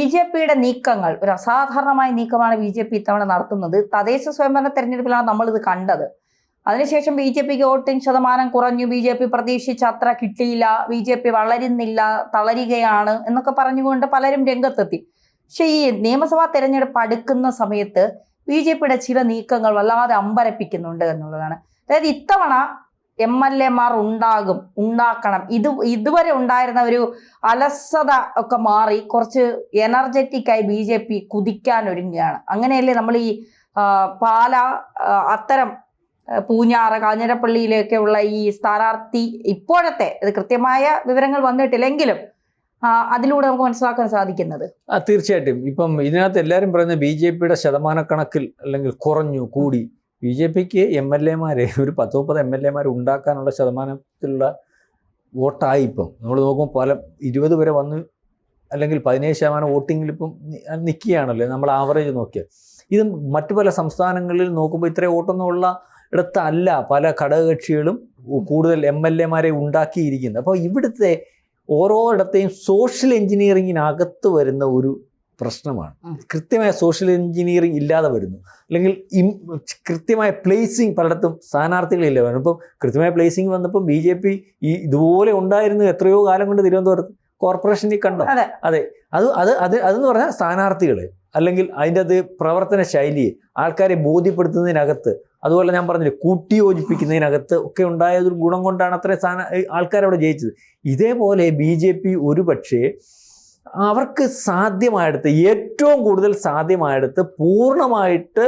ബി.ജെ.പിയുടെ നീക്കങ്ങൾ ഒരു അസാധാരണമായ നീക്കമാണ് ബി.ജെ.പി ഇത്തവണ നടത്തുന്നത്. തദ്ദേശ സ്വയംഭരണ തെരഞ്ഞെടുപ്പിലാണ് നമ്മളിത് കണ്ടത്. അതിനുശേഷം ബി.ജെ.പിക്ക് വോട്ടിംഗ് ശതമാനം കുറഞ്ഞു, ബി.ജെ.പി പ്രതീക്ഷിച്ച അത്ര കിട്ടിയില്ല, ബി.ജെ.പി വളരുന്നില്ല, തളരുകയാണ് എന്നൊക്കെ പറഞ്ഞുകൊണ്ട് പലരും രംഗത്തെത്തി. പക്ഷെ ഈ നിയമസഭാ തെരഞ്ഞെടുപ്പ് അടുക്കുന്ന സമയത്ത് ബി.ജെ.പിയുടെ ചില നീക്കങ്ങൾ വല്ലാതെ അമ്പരപ്പിക്കുന്നുണ്ട് എന്നുള്ളതാണ്. അതായത് ഇത്തവണ MLA-മാർ ഉണ്ടാക്കണം. ഇതുവരെ ഉണ്ടായിരുന്ന ഒരു അലസത ഒക്കെ മാറി കുറച്ച് എനർജറ്റിക്കായി ബി.ജെ.പി കുതിക്കാൻ ഒരുങ്ങുകയാണ്. അങ്ങനെയല്ലേ നമ്മൾ ഈ പാല അത്തരം പൂഞ്ഞാറ് കാഞ്ഞിരപ്പള്ളിയിലൊക്കെ ഉള്ള ഈ സ്ഥാനാർത്ഥി ഇപ്പോഴത്തെ ഇത് കൃത്യമായ വിവരങ്ങൾ വന്നിട്ടില്ലെങ്കിലും അതിലൂടെ നമുക്ക് മനസ്സിലാക്കാൻ സാധിക്കുന്നത്. തീർച്ചയായിട്ടും ഇപ്പം ഇതിനകത്ത് എല്ലാവരും പറയുന്നത് ബി.ജെ.പിയുടെ ശതമാനക്കണക്കിൽ അല്ലെങ്കിൽ കുറഞ്ഞു കൂടി. ബി.ജെ.പിക്ക് MLA-മാരെ ഒരു 10-30 MLA-മാർ ഉണ്ടാക്കാനുള്ള ശതമാനത്തിലുള്ള വോട്ടായി. ഇപ്പം നമ്മൾ നോക്കുമ്പോൾ പല 20 വരെ വന്ന് അല്ലെങ്കിൽ 17% വോട്ടിങ്ങിൽ ഇപ്പം നിൽക്കുകയാണല്ലോ നമ്മൾ ആവറേജ് നോക്കിയാൽ. ഇത് മറ്റു പല സംസ്ഥാനങ്ങളിൽ നോക്കുമ്പോൾ ഇത്രയും വോട്ടൊന്നുമുള്ള ഇടത്തല്ല പല ഘടകകക്ഷികളും കൂടുതൽ MLA-മാരെ ഉണ്ടാക്കിയിരിക്കുന്നത്. അപ്പോൾ ഇവിടുത്തെ ഓരോ ഇടത്തെയും സോഷ്യൽ എഞ്ചിനീയറിങ്ങിനകത്ത് വരുന്ന ഒരു പ്രശ്നമാണ്. കൃത്യമായ സോഷ്യൽ എഞ്ചിനീയറിംഗ് ഇല്ലാതെ വരുന്നു, അല്ലെങ്കിൽ കൃത്യമായ പ്ലേസിങ് പലയിടത്തും സ്ഥാനാർത്ഥികളില്ല വരുന്നു. ഇപ്പം കൃത്യമായ പ്ലേസിങ് വന്നപ്പോൾ ബി.ജെ.പി ഇതുപോലെ ഉണ്ടായിരുന്നു എത്രയോ കാലം കൊണ്ട് തിരുവനന്തപുരത്ത് കോർപ്പറേഷനിൽ കണ്ടോ? അതെ, അതെന്ന് പറഞ്ഞാൽ സ്ഥാനാർത്ഥികൾ അല്ലെങ്കിൽ അതിൻ്റെ അത് പ്രവർത്തന ശൈലിയെ ആൾക്കാരെ ബോധ്യപ്പെടുത്തുന്നതിനകത്ത്, അതുപോലെ ഞാൻ പറഞ്ഞില്ലേ കൂട്ടിയോജിപ്പിക്കുന്നതിനകത്ത് ഒക്കെ ഉണ്ടായ ഒരു ഗുണം കൊണ്ടാണ് അത്രയും ആൾക്കാരവിടെ ജയിച്ചത്. ഇതേപോലെ ബി.ജെ.പി ഒരു പക്ഷേ അവർക്ക് സാധ്യമായെടുത്ത് ഏറ്റവും കൂടുതൽ സാധ്യമായെടുത്ത് പൂർണ്ണമായിട്ട്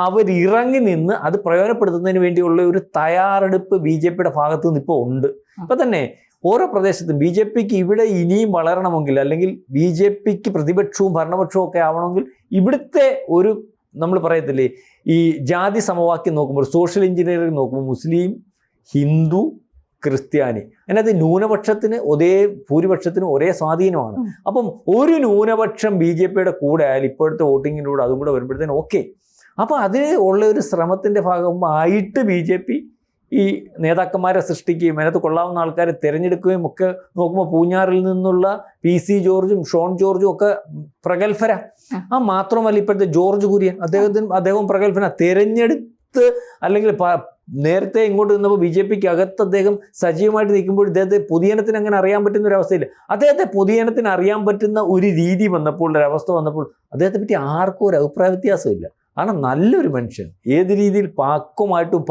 അവരിറങ്ങി നിന്ന് അത് പ്രയോജനപ്പെടുത്തുന്നതിന് വേണ്ടിയുള്ള ഒരു തയ്യാറെടുപ്പ് ബി.ജെ.പിയുടെ ഭാഗത്തു നിന്ന് ഇപ്പോൾ ഉണ്ട്. ഇപ്പം തന്നെ ഓരോ പ്രദേശത്തും ബി.ജെ.പിക്ക് ഇവിടെ ഇനിയും വളരണമെങ്കിൽ, അല്ലെങ്കിൽ ബി.ജെ.പിക്ക് പ്രതിപക്ഷവും ഭരണപക്ഷവും ഒക്കെ ആവണമെങ്കിൽ ഇവിടുത്തെ ഒരു നമ്മൾ പറയത്തില്ലേ ഈ ജാതി സമവാക്യം നോക്കുമ്പോൾ, സോഷ്യൽ എഞ്ചിനീയറിംഗ് നോക്കുമ്പോൾ മുസ്ലിം, ഹിന്ദു, ക്രിസ്ത്യാനി, അതിനകത്ത് ന്യൂനപക്ഷത്തിന് ഭൂരിപക്ഷത്തിന് ഒരേ സ്വാധീനമാണ്. അപ്പം ഒരു ന്യൂനപക്ഷം ബി.ജെ.പിയുടെ കൂടെ ആയാലും ഇപ്പോഴത്തെ വോട്ടിങ്ങിലൂടെ അതും കൂടെ വരുമ്പോഴത്തേനും ഓക്കെ. അപ്പോൾ അതിന് ഉള്ള ഒരു ശ്രമത്തിൻ്റെ ഭാഗമായിട്ട് ബി.ജെ.പി ഈ നേതാക്കന്മാരെ സൃഷ്ടിക്കുകയും അതിനകത്ത് കൊള്ളാവുന്ന ആൾക്കാരെ തിരഞ്ഞെടുക്കുകയും ഒക്കെ നോക്കുമ്പോൾ പൂഞ്ഞാറിൽ നിന്നുള്ള PC ജോർജും ഷോൺ ജോർജും ഒക്കെ പ്രഗത്ഭര. മാത്രമല്ല ഇപ്പോഴത്തെ ജോർജ് കുര്യൻ അദ്ദേഹം പ്രഗത്ഭന. തിരഞ്ഞെടുത്ത് അല്ലെങ്കിൽ നേരത്തെ ഇങ്ങോട്ട് നിന്നപ്പോൾ ബി.ജെ.പിക്ക് അകത്ത് അദ്ദേഹം സജീവമായിട്ട് നിൽക്കുമ്പോൾ ഇദ്ദേഹത്തെ പൊതുജനത്തിന് അങ്ങനെ അറിയാൻ പറ്റുന്ന ഒരു അവസ്ഥയില്ല. അദ്ദേഹത്തെ പൊതുജനത്തിന് അറിയാൻ പറ്റുന്ന ഒരു രീതി വന്നപ്പോൾ, ഒരവസ്ഥ വന്നപ്പോൾ അദ്ദേഹത്തെ പറ്റി ആർക്കും ഒരു അഭിപ്രായ വ്യത്യാസമില്ല. കാരണം നല്ലൊരു മനുഷ്യൻ, ഏത് രീതിയിൽ പാകമായിട്ടും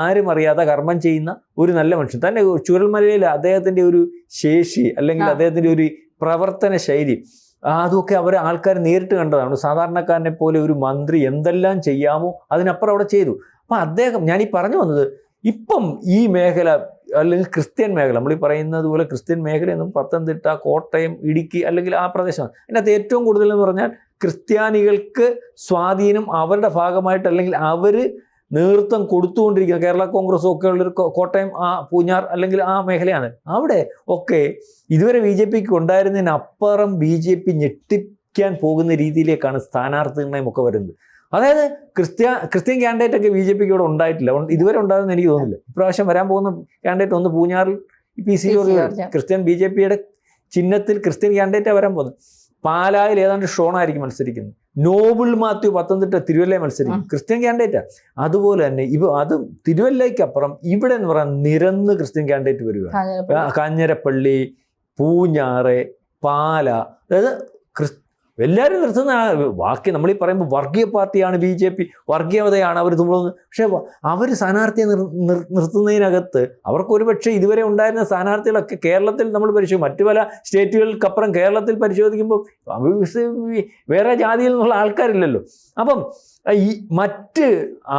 ആരും അറിയാതെ കർമ്മം ചെയ്യുന്ന ഒരു നല്ല മനുഷ്യൻ തന്നെ. ചുരൽമലയിൽ അദ്ദേഹത്തിൻ്റെ ഒരു ശേഷി അല്ലെങ്കിൽ അദ്ദേഹത്തിൻ്റെ ഒരു പ്രവർത്തന ശൈലി അതൊക്കെ ആൾക്കാർ നേരിട്ട് കണ്ടതാണ്. സാധാരണക്കാരനെ പോലെ ഒരു മന്ത്രി എന്തെല്ലാം ചെയ്യാമോ അതിനപ്പുറം അവിടെ ചെയ്തു. അപ്പം അദ്ദേഹം, ഞാനീ പറഞ്ഞു വന്നത്, ഇപ്പം ഈ മേഖല അല്ലെങ്കിൽ ക്രിസ്ത്യൻ മേഖല, നമ്മൾ ഈ പറയുന്നത് പോലെ ക്രിസ്ത്യൻ മേഖല എന്നും പത്തനംതിട്ട, കോട്ടയം, ഇടുക്കി അല്ലെങ്കിൽ ആ പ്രദേശമാണ്. അതിനകത്ത് ഏറ്റവും കൂടുതൽ എന്ന് പറഞ്ഞാൽ ക്രിസ്ത്യാനികൾക്ക് സ്വാധീനം അവരുടെ ഭാഗമായിട്ട് അല്ലെങ്കിൽ അവർ നേതൃത്വം കൊടുത്തുകൊണ്ടിരിക്കുന്ന കേരള കോൺഗ്രസും ഒക്കെ ഉള്ളൊരു കോട്ടയം, പൂഞ്ഞാർ അല്ലെങ്കിൽ ആ മേഖലയാണ്. അവിടെ ഒക്കെ ഇതുവരെ ബി.ജെ.പിക്ക് ഉണ്ടായിരുന്നതിനപ്പുറം ബി.ജെ.പി ഞെട്ടിക്കാൻ പോകുന്ന രീതിയിലേക്കാണ് സ്ഥാനാർത്ഥി നിർണ്ണയം ഒക്കെ വരുന്നത്. അതായത് ക്രിസ്ത്യൻ ക്യാൻഡിഡേറ്റ് ഒക്കെ ബി.ജെ.പിക്ക് ഇവിടെ ഉണ്ടായിട്ടില്ല, ഇതുവരെ ഉണ്ടാകുമെന്ന് എനിക്ക് തോന്നുന്നില്ല. ഇപ്രാവശ്യം വരാൻ പോകുന്ന ക്യാൻഡിഡേറ്റ് ഒന്ന് പൂഞ്ഞാറിൽ PC ജോർജ്, ക്രിസ്ത്യൻ ബി.ജെ.പിയുടെ ചിഹ്നത്തിൽ ക്രിസ്ത്യൻ ക്യാൻഡിഡേറ്റാണ് വരാൻ പോകുന്നത്. പാലായിൽ ഏതാണ്ട് ഷോണായിരിക്കും മത്സരിക്കുന്നത്. നോബിൾ മാത്യു പത്തനംതിട്ട തിരുവല്ലയിൽ മത്സരിക്കും, ക്രിസ്ത്യൻ ക്യാൻഡിഡേറ്റാണ്. അതുപോലെ തന്നെ അത് തിരുവല്ലയ്ക്കപ്പുറം ഇവിടെ എന്ന് പറയാൻ നിരന്ന് ക്രിസ്ത്യൻ ക്യാൻഡിഡേറ്റ് വരികയാണ്. കാഞ്ഞിരപ്പള്ളി, പൂഞ്ഞാറ്, പാല, അതായത് എല്ലാവരും നിർത്തുന്ന ബാക്കി നമ്മളീ പറയുമ്പോൾ വർഗീയ പാർട്ടിയാണ് ബി.ജെ.പി, വർഗീയതയാണ് അവർ തുമ്പുന്നത്. പക്ഷേ അവർ സ്ഥാനാർത്ഥിയെ നിർത്തുന്നതിനകത്ത് അവർക്ക് ഒരുപക്ഷെ ഇതുവരെ ഉണ്ടായിരുന്ന സ്ഥാനാർത്ഥികളൊക്കെ കേരളത്തിൽ നമ്മൾ പരിശോധിക്കും, മറ്റു പല സ്റ്റേറ്റുകൾക്കപ്പുറം കേരളത്തിൽ പരിശോധിക്കുമ്പോൾ വേറെ ജാതിയിൽ നിന്നുള്ള ആൾക്കാരില്ലല്ലോ. അപ്പം ഈ മറ്റ്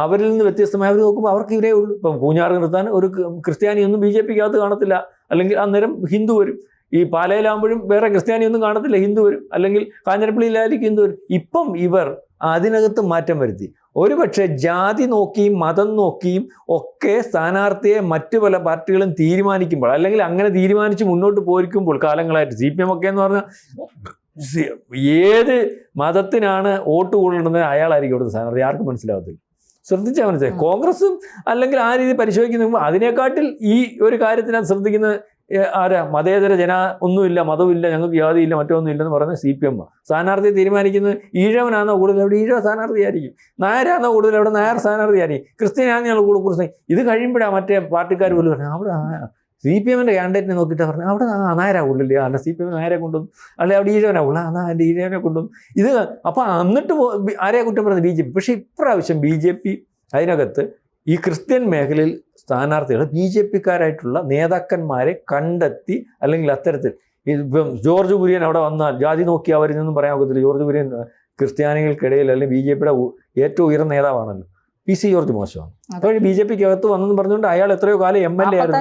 അവരിൽ നിന്ന് വ്യത്യസ്തമായി അവർ നോക്കുമ്പോൾ അവർക്ക് ഇവരേ ഉള്ളൂ. ഇപ്പം പൂഞ്ഞാറ് നിർത്താൻ ഒരു ക്രിസ്ത്യാനിയൊന്നും ബി.ജെ.പിക്കകത്ത് കാണത്തില്ല, അല്ലെങ്കിൽ അന്നേരം ഹിന്ദു വരും. ഈ പാലയിലാകുമ്പോഴും വേറെ ക്രിസ്ത്യാനിയൊന്നും കാണത്തില്ല, ഹിന്ദു വരും. അല്ലെങ്കിൽ കാഞ്ഞിരപ്പള്ളിയിലായിരിക്കും ഹിന്ദു വരും. ഇപ്പം ഇവർ അതിനകത്ത് മാറ്റം വരുത്തി. ഒരുപക്ഷെ ജാതി നോക്കിയും മതം നോക്കിയും ഒക്കെ സ്ഥാനാർത്ഥിയെ മറ്റു പല പാർട്ടികളും തീരുമാനിക്കുമ്പോൾ, അല്ലെങ്കിൽ അങ്ങനെ തീരുമാനിച്ച് മുന്നോട്ട് പോയിരിക്കുമ്പോൾ കാലങ്ങളായിട്ട് CPM ഒക്കെ എന്ന് പറഞ്ഞാൽ ഏത് മതത്തിനാണ് വോട്ട് കൊള്ളുന്നത് അയാളായിരിക്കും ഇവിടുത്തെ സ്ഥാനാർത്ഥി, ആർക്കും മനസ്സിലാവത്തില്ല. ശ്രദ്ധിച്ചാൽ മനസ്സിലായി. കോൺഗ്രസും അല്ലെങ്കിൽ ആ രീതി പരിശോധിക്കുന്ന അതിനെക്കാട്ടിൽ ഈ ഒരു കാര്യത്തിനകത്ത് ശ്രദ്ധിക്കുന്നത് ആരാ മതേതര ഒന്നുമില്ല, മതമില്ല, ഞങ്ങൾക്ക് ജാതിയില്ല, മറ്റൊന്നും ഇല്ലെന്ന് പറയുന്നത് CPM. സ്ഥാനാർത്ഥി തീരുമാനിക്കുന്നത് ഈഴവനാണോ കൂടുതൽ അവിടെ ഈഴവ സ്ഥാനാർത്ഥിയായിരിക്കും, നായരാണോ കൂടുതൽ അവിടെ നായർ സ്ഥാനാർത്ഥിയായിരിക്കും, ക്രിസ്ത്യനാണ് ഞങ്ങൾ കൂടുതൽ. ഇത് കഴിയുമ്പോഴാണ് മറ്റേ പാർട്ടിക്കാർ പോലും പറഞ്ഞത് അവിടെ CPM-ന്റെ കാൻഡിഡേറ്റിനെ നോക്കിയിട്ട് പറഞ്ഞു അവിടെ നായരാ കൂടുതൽ, അല്ല CPM നായരെ കൊണ്ടും, അല്ലെ അവിടെ ഈഴവനാ ഉള്ള എൻ്റെ ഈഴവനെ കൊണ്ടും. ഇത് അപ്പോൾ എന്നിട്ട് ആരെയാ കുറ്റം പറയുന്നത്? BJP. പക്ഷേ ഇപ്രാവശ്യം BJP അതിനകത്ത് ഈ ക്രിസ്ത്യൻ മേഖലയിൽ സ്ഥാനാർത്ഥികൾ BJP-ക്കാരായിട്ടുള്ള നേതാക്കന്മാരെ കണ്ടെത്തി, അല്ലെങ്കിൽ അത്തരത്തിൽ ഇപ്പം ജോർജ് കുര്യൻ അവിടെ വന്നാൽ ജാതി നോക്കി അവരിൽ പറയാൻ ഒക്കത്തില്ല. ജോർജ് കുര്യൻ ക്രിസ്ത്യാനികൾക്കിടയിൽ അല്ലെങ്കിൽ BJP-യുടെ ഏറ്റവും ഉയർന്ന നേതാവാണല്ലോ. PC ജോർജ് മോശമാണ്. അപ്പോൾ BJP-ക്ക് അകത്ത് വന്നെന്ന് പറഞ്ഞുകൊണ്ട് അയാൾ എത്രയോ കാലം MLA ആയിരുന്നു.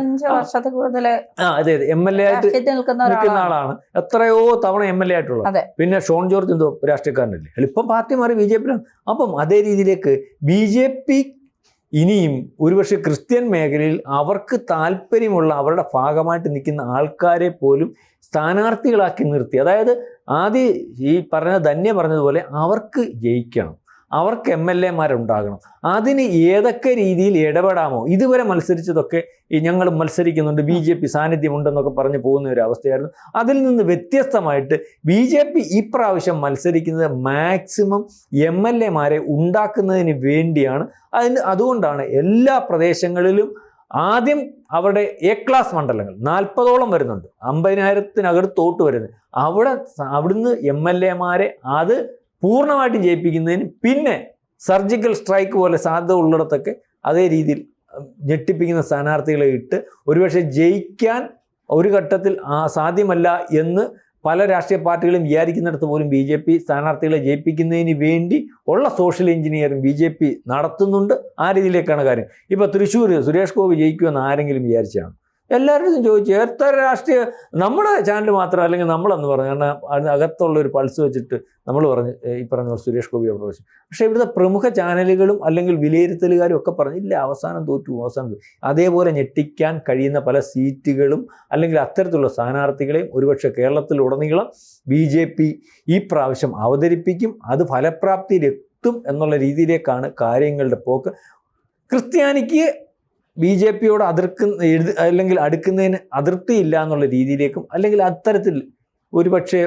അതെ MLA ആയിട്ട് നിൽക്കുന്ന ആളാണ്, എത്രയോ തവണ MLA ആയിട്ടുള്ളത്. പിന്നെ ഷോൺ ജോർജ് എന്തോ രാഷ്ട്രീയക്കാരനല്ലേ, ഇപ്പം പാർട്ടി മാറി BJP-യിലാണ്. അപ്പം അതേ രീതിയിലേക്ക് BJP ഇനിയും ഒരുപക്ഷെ ക്രിസ്ത്യൻ മേഖലയിൽ അവർക്ക് താല്പര്യമുള്ള അവരുടെ ഭാഗമായിട്ട് നിൽക്കുന്ന ആൾക്കാരെ പോലും സ്ഥാനാർത്ഥികളാക്കി നിർത്തി. അതായത് ആദ്യം ഈ ധന്യ പറഞ്ഞതുപോലെ അവർക്ക് ജയിക്കണം, അവർക്ക് MLA-മാരുണ്ടാകണം. അതിന് ഏതൊക്കെ രീതിയിൽ ഇടപെടാമോ, ഇതുവരെ മത്സരിച്ചതൊക്കെ ഞങ്ങൾ മത്സരിക്കുന്നുണ്ട്, BJP സാന്നിധ്യമുണ്ടെന്നൊക്കെ പറഞ്ഞ് പോകുന്ന ഒരു അവസ്ഥയായിരുന്നു. അതിൽ നിന്ന് വ്യത്യസ്തമായിട്ട് BJP ഇപ്രാവശ്യം മത്സരിക്കുന്നത് മാക്സിമം MLA-മാരെ ഉണ്ടാക്കുന്നതിന് വേണ്ടിയാണ്. അതുകൊണ്ടാണ് എല്ലാ പ്രദേശങ്ങളിലും ആദ്യം അവരുടെ A-ക്ലാസ് മണ്ഡലങ്ങൾ 40ഓളം വരുന്നുണ്ട്, 50,000-നകത്തോട്ട് വരുന്നത്. അവിടുന്ന് MLA-മാരെ അത് പൂർണ്ണമായിട്ടും ജയിപ്പിക്കുന്നതിന് പിന്നെ സർജിക്കൽ സ്ട്രൈക്ക് പോലെ സാധ്യത ഉള്ളിടത്തൊക്കെ അതേ രീതിയിൽ ഞെട്ടിപ്പിക്കുന്ന സ്ഥാനാർത്ഥികളെ ഇട്ട് ഒരുപക്ഷെ ജയിക്കാൻ ഒരു ഘട്ടത്തിൽ സാധ്യമല്ല എന്ന് പല രാഷ്ട്രീയ പാർട്ടികളും വിചാരിക്കുന്നിടത്ത് പോലും BJP സ്ഥാനാർത്ഥികളെ ജയിപ്പിക്കുന്നതിന് വേണ്ടി ഉള്ള സോഷ്യൽ എഞ്ചിനീയറിംഗ് BJP നടത്തുന്നുണ്ട്. ആ രീതിയിലേക്കാണ് കാര്യം. ഇപ്പോൾ തൃശ്ശൂർ സുരേഷ് ഗോപി ജയിക്കുമെന്ന് ആരെങ്കിലും വിചാരിച്ചാണ്? എല്ലാവരും ചോദിച്ചു എത്ര രാഷ്ട്രീയ നമ്മുടെ ചാനൽ മാത്രം, അല്ലെങ്കിൽ നമ്മളെന്ന് പറഞ്ഞു, കാരണം അതിനകത്തുള്ള ഒരു പൾസ് വെച്ചിട്ട് നമ്മൾ പറഞ്ഞ് ഈ പറഞ്ഞ സുരേഷ് ഗോപി അവിടെ വെച്ചു. പക്ഷേ ഇവിടുത്തെ പ്രമുഖ ചാനലുകളും അല്ലെങ്കിൽ വിലയിരുത്തലുകാരും ഒക്കെ പറഞ്ഞു ഇല്ല അവസാനം തോറ്റു. അതേപോലെ ഞെട്ടിക്കാൻ കഴിയുന്ന പല സീറ്റുകളും അല്ലെങ്കിൽ അത്തരത്തിലുള്ള സ്ഥാനാർത്ഥികളെയും ഒരുപക്ഷെ കേരളത്തിലുടനീളം BJP ഈ പ്രാവശ്യം അവതരിപ്പിക്കും. അത് ഫലപ്രാപ്തിയിലെത്തും എന്നുള്ള രീതിയിലേക്കാണ് കാര്യങ്ങളുടെ പോക്ക്. ക്രിസ്ത്യാനിക്ക് BJP-യോട് അല്ലെങ്കിൽ അടുക്കുന്നതിന് അതൃപ്തിയില്ല എന്നുള്ള രീതിയിലേക്കും, അല്ലെങ്കിൽ അത്തരത്തിൽ ഒരുപക്ഷെ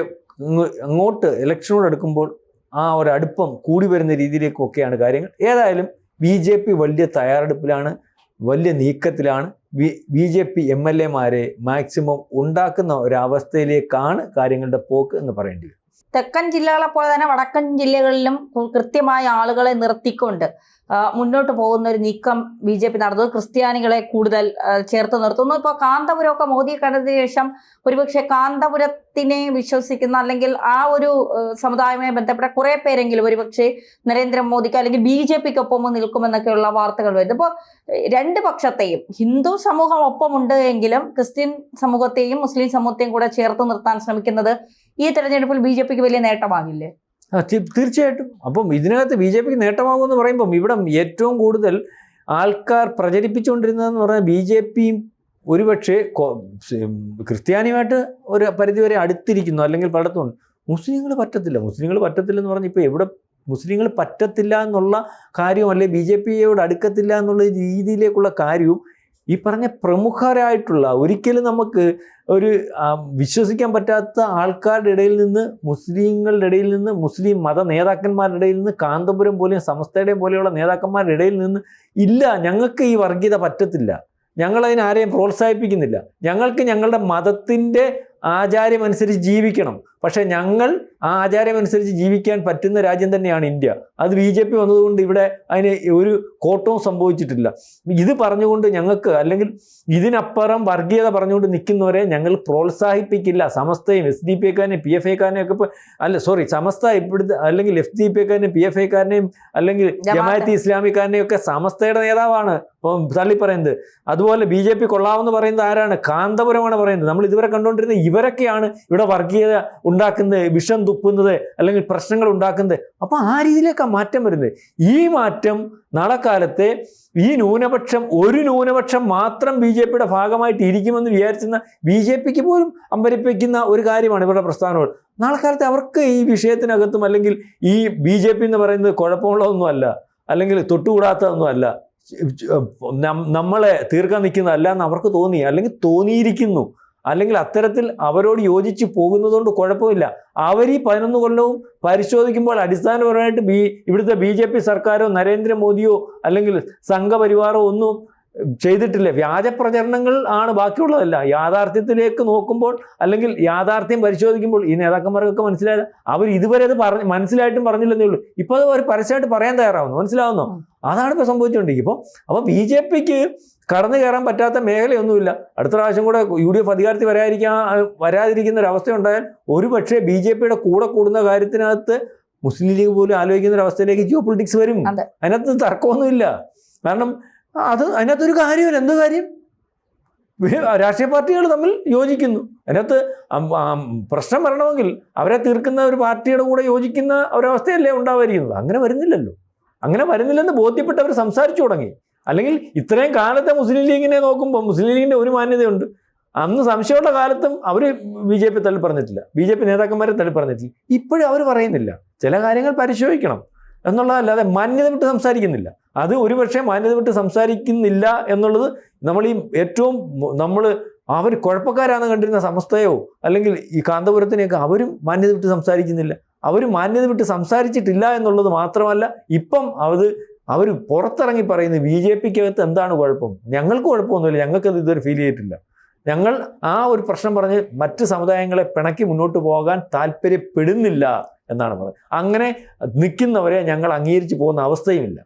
അങ്ങോട്ട് ഇലക്ഷനോട് അടുക്കുമ്പോൾ ആ ഒരു അടുപ്പം കൂടി വരുന്ന രീതിയിലേക്കും ഒക്കെയാണ് കാര്യങ്ങൾ. ഏതായാലും BJP വലിയ തയ്യാറെടുപ്പിലാണ്, വലിയ നീക്കത്തിലാണ്. BJP MLA-മാരെ മാക്സിമം ഉണ്ടാക്കുന്ന ഒരവസ്ഥയിലേക്കാണ് കാര്യങ്ങളുടെ പോക്ക് എന്ന് പറയേണ്ടി വരും. തെക്കൻ ജില്ലകളെ പോലെ തന്നെ വടക്കൻ ജില്ലകളിലും കൃത്യമായ ആളുകളെ നിർത്തിക്കൊണ്ട് മുന്നോട്ട് പോകുന്ന ഒരു നീക്കം BJP നടത്തുന്നത് ക്രിസ്ത്യാനികളെ കൂടുതൽ ചേർത്ത് നിർത്തുന്നു. ഇപ്പോൾ കാന്തപുരമൊക്കെ മോദിയെ കണ്ടതിന് ശേഷം ഒരുപക്ഷെ കാന്തപുരത്തിനെ വിശ്വസിക്കുന്ന അല്ലെങ്കിൽ ആ ഒരു സമുദായവുമായി ബന്ധപ്പെട്ട കുറെ പേരെങ്കിലും ഒരുപക്ഷെ നരേന്ദ്രമോദിക്ക് അല്ലെങ്കിൽ BJP-ക്കൊപ്പം നിൽക്കുമെന്നൊക്കെയുള്ള വാർത്തകൾ വരുന്നു. ഇപ്പോൾ രണ്ട് പക്ഷത്തെയും ഹിന്ദു സമൂഹം ഒപ്പമുണ്ട് എങ്കിലും ക്രിസ്ത്യൻ സമൂഹത്തെയും മുസ്ലിം സമൂഹത്തെയും കൂടെ ചേർത്ത് നിർത്താൻ ശ്രമിക്കുന്നത് ഈ തെരഞ്ഞെടുപ്പിൽ BJP-ക്ക് വലിയ നേട്ടമാകില്ലേ? തീർച്ചയായിട്ടും. അപ്പം ഇതിനകത്ത് BJP-ക്ക് നേട്ടമാകുമെന്ന് പറയുമ്പം ഇവിടെ ഏറ്റവും കൂടുതൽ ആൾക്കാർ പ്രചരിപ്പിച്ചുകൊണ്ടിരുന്നതെന്ന് പറഞ്ഞാൽ BJP-യും ഒരുപക്ഷെ ക്രിസ്ത്യാനിയുമായിട്ട് ഒരു പരിധിവരെ അടുത്തിരിക്കുന്നു, അല്ലെങ്കിൽ പടത്തുണ്ട്. മുസ്ലിങ്ങൾ പറ്റത്തില്ലെന്ന് പറഞ്ഞാൽ ഇപ്പോൾ എവിടെ മുസ്ലിങ്ങൾ പറ്റത്തില്ല എന്നുള്ള കാര്യവും അല്ലെ BJP-യോട് അടുക്കത്തില്ല എന്നുള്ള രീതിയിലേക്കുള്ള കാര്യവും ഈ പറഞ്ഞ പ്രമുഖരായിട്ടുള്ള ഒരിക്കലും നമുക്ക് ഒരു വിശ്വസിക്കാൻ പറ്റാത്ത ആൾക്കാരുടെ ഇടയിൽ നിന്ന്, മുസ്ലിങ്ങളുടെ ഇടയിൽ നിന്ന്, മുസ്ലിം മത നേതാക്കന്മാരുടെ ഇടയിൽ നിന്ന്, കാന്തപുരം പോലെയും സമസ്തയുടെയും പോലെയുള്ള നേതാക്കന്മാരുടെ ഇടയിൽ നിന്ന് ഇല്ല ഞങ്ങൾക്ക് ഈ വർഗീയത പറ്റത്തില്ല, ഞങ്ങളതിന് ആരെയും പ്രോത്സാഹിപ്പിക്കുന്നില്ല, ഞങ്ങൾക്ക് ഞങ്ങളുടെ മതത്തിൻ്റെ ആചാര്യമനുസരിച്ച് ജീവിക്കണം, പക്ഷേ ഞങ്ങൾ ആ ആചാര്യമനുസരിച്ച് ജീവിക്കാൻ പറ്റുന്ന രാജ്യം തന്നെയാണ് ഇന്ത്യ. അത് BJP വന്നതുകൊണ്ട് ഇവിടെ അതിന് ഒരു കോട്ടവും സംഭവിച്ചിട്ടില്ല. ഇത് പറഞ്ഞുകൊണ്ട് ഞങ്ങൾക്ക് അല്ലെങ്കിൽ ഇതിനപ്പുറം വർഗീയത പറഞ്ഞുകൊണ്ട് നിൽക്കുന്നവരെ ഞങ്ങൾ പ്രോത്സാഹിപ്പിക്കില്ല. സമസ്തയും SDP-ക്കാരനെയും PFI-ക്കാരനെയും ഒക്കെ സമസ്ത ഇപ്പോഴത്തെ അല്ലെങ്കിൽ SDP-ക്കാരനെയും PFI-ക്കാരനെയും അല്ലെങ്കിൽ ജമാഅത്തെ ഇസ്ലാമിക്കാരനെയും ഒക്കെ സമസ്തയുടെ നേതാവാണ് ഇപ്പം തള്ളി പറയുന്നത്. അതുപോലെ BJP കൊള്ളാമെന്ന് പറയുന്നത് ആരാണ്? കാന്തപുരമാണ് പറയുന്നത്. നമ്മൾ ഇതുവരെ കണ്ടുകൊണ്ടിരുന്ന ഇവരൊക്കെയാണ് ഇവിടെ വർഗീയത ഉണ്ടാക്കുന്നത്, വിഷം തുപ്പുന്നത്, അല്ലെങ്കിൽ പ്രശ്നങ്ങൾ ഉണ്ടാക്കുന്നത്. അപ്പോൾ ആ രീതിയിലേക്കാണ് മാറ്റം വരുന്നത്. ഈ മാറ്റം നാളെ കാലത്തെ ഈ ഒരു ന്യൂനപക്ഷം മാത്രം BJP-യുടെ ഭാഗമായിട്ട് ഇരിക്കുമെന്ന് വിചാരിച്ചിരുന്ന BJP-ക്ക് പോലും അമ്പരിപ്പിക്കുന്ന ഒരു കാര്യമാണ് ഇവരുടെ പ്രസ്ഥാനങ്ങൾ. നാളെ കാലത്ത് അവർക്ക് ഈ വിഷയത്തിനകത്തും അല്ലെങ്കിൽ ഈ BJP എന്ന് പറയുന്നത് കുഴപ്പമുള്ളതൊന്നുമല്ല, അല്ലെങ്കിൽ തൊട്ടുകൂടാത്തതൊന്നുമല്ല, നമ്മളെ തീർക്കാൻ നിൽക്കുന്നതല്ല എന്ന് അവർക്ക് തോന്നി, അല്ലെങ്കിൽ തോന്നിയിരിക്കുന്നു. അല്ലെങ്കിൽ അത്തരത്തിൽ അവരോട് യോജിച്ച് പോകുന്നതുകൊണ്ട് കുഴപ്പമില്ല. അവർ ഈ 11 കൊല്ലവും പരിശോധിക്കുമ്പോൾ അടിസ്ഥാനപരമായിട്ട് ഇവിടുത്തെ BJP സർക്കാരോ നരേന്ദ്രമോദിയോ അല്ലെങ്കിൽ സംഘപരിവാറോ ഒന്നും ചെയ്തിട്ടില്ല. വ്യാജ പ്രചരണങ്ങൾ ആണ് ബാക്കിയുള്ളതല്ല. യാഥാർത്ഥ്യത്തിലേക്ക് നോക്കുമ്പോൾ അല്ലെങ്കിൽ യാഥാർത്ഥ്യം പരിശോധിക്കുമ്പോൾ ഈ നേതാക്കന്മാർക്കൊക്കെ മനസ്സിലായത് അവർ ഇതുവരെ അത് മനസ്സിലായിട്ടും പറഞ്ഞില്ലെന്നേ ഉള്ളൂ. ഇപ്പോൾ അത് അവർ പരസ്യമായിട്ട് പറയാൻ തയ്യാറാവുന്നു. മനസ്സിലാവുന്നോ? അതാണ് ഇപ്പോൾ സംഭവിച്ചുകൊണ്ടിരിക്കും. അപ്പോൾ BJPക്ക് കടന്നു കയറാൻ പറ്റാത്ത മേഖലയൊന്നുമില്ല. അടുത്ത പ്രാവശ്യം കൂടെ UDF അധികാരത്തിൽ വരാതിരിക്കുന്ന ഒരവസ്ഥ ഉണ്ടായാൽ ഒരുപക്ഷെ BJPയുടെ കൂടെ കൂടുന്ന കാര്യത്തിനകത്ത് മുസ്ലിം ലീഗ് പോലും ആലോചിക്കുന്ന ഒരു അവസ്ഥയിലേക്ക് ജിയോ പൊളിറ്റിക്സ് വരും. അതിനകത്ത് തർക്കമൊന്നുമില്ല. കാരണം അതിനകത്തൊരു കാര്യമില്ല. എന്ത് കാര്യം? രാഷ്ട്രീയ പാർട്ടികൾ തമ്മിൽ യോജിക്കുന്നു. അതിനകത്ത് പ്രശ്നം വരണമെങ്കിൽ അവരെ തീർക്കുന്ന ഒരു പാർട്ടിയുടെ കൂടെ യോജിക്കുന്ന ഒരവസ്ഥയല്ലേ ഉണ്ടാവാതിരിക്കുന്നത്. അങ്ങനെ വരുന്നില്ലല്ലോ. അങ്ങനെ വരുന്നില്ലെന്ന് ബോധ്യപ്പെട്ടവർ സംസാരിച്ചു തുടങ്ങി. അല്ലെങ്കിൽ ഇത്രയും കാലത്തെ മുസ്ലിം ലീഗിനെ നോക്കുമ്പോൾ മുസ്ലിം ലീഗിൻ്റെ ഒരു മാന്യതയുണ്ട്. അന്ന് സംശയമുള്ള കാലത്തും അവർ BJP തള്ളി പറഞ്ഞിട്ടില്ല, BJP നേതാക്കന്മാരെ തള്ളി പറഞ്ഞിട്ടില്ല. ഇപ്പോഴും അവർ പറയുന്നില്ല. ചില കാര്യങ്ങൾ പരിശോധിക്കണം എന്നുള്ളതല്ലാതെ മാന്യത വിട്ട് സംസാരിക്കുന്നില്ല. അത് ഒരുപക്ഷെ മാന്യത വിട്ട് സംസാരിക്കുന്നില്ല എന്നുള്ളത് നമ്മൾ ഏറ്റവും അവർ കുഴപ്പക്കാരാണെന്ന് കണ്ടിരുന്ന സമസ്തയോ അല്ലെങ്കിൽ ഈ കാന്തപുരത്തിനെയൊക്കെ അവരും മാന്യത വിട്ട് സംസാരിക്കുന്നില്ല. അവർ മാന്യത വിട്ട് സംസാരിച്ചിട്ടില്ല എന്നുള്ളത് മാത്രമല്ല, ഇപ്പം അവർ പുറത്തിറങ്ങി പറയുന്നത് BJPക്കകത്ത് എന്താണ് കുഴപ്പം? ഞങ്ങൾക്ക് കുഴപ്പമൊന്നുമില്ല, ഞങ്ങൾക്കത് ഇതുവരെ ഫീൽ ചെയ്തിട്ടില്ല. ഞങ്ങൾ ആ ഒരു പ്രശ്നം പറഞ്ഞ് മറ്റ് സമുദായങ്ങളെ പിണക്കി മുന്നോട്ട് പോകാൻ താല്പര്യപ്പെടുന്നില്ല എന്നാണ് പറയുന്നത്. അങ്ങനെ നിൽക്കുന്നവരെ ഞങ്ങൾ അംഗീകരിച്ച് പോകുന്ന അവസ്ഥയുമില്ല.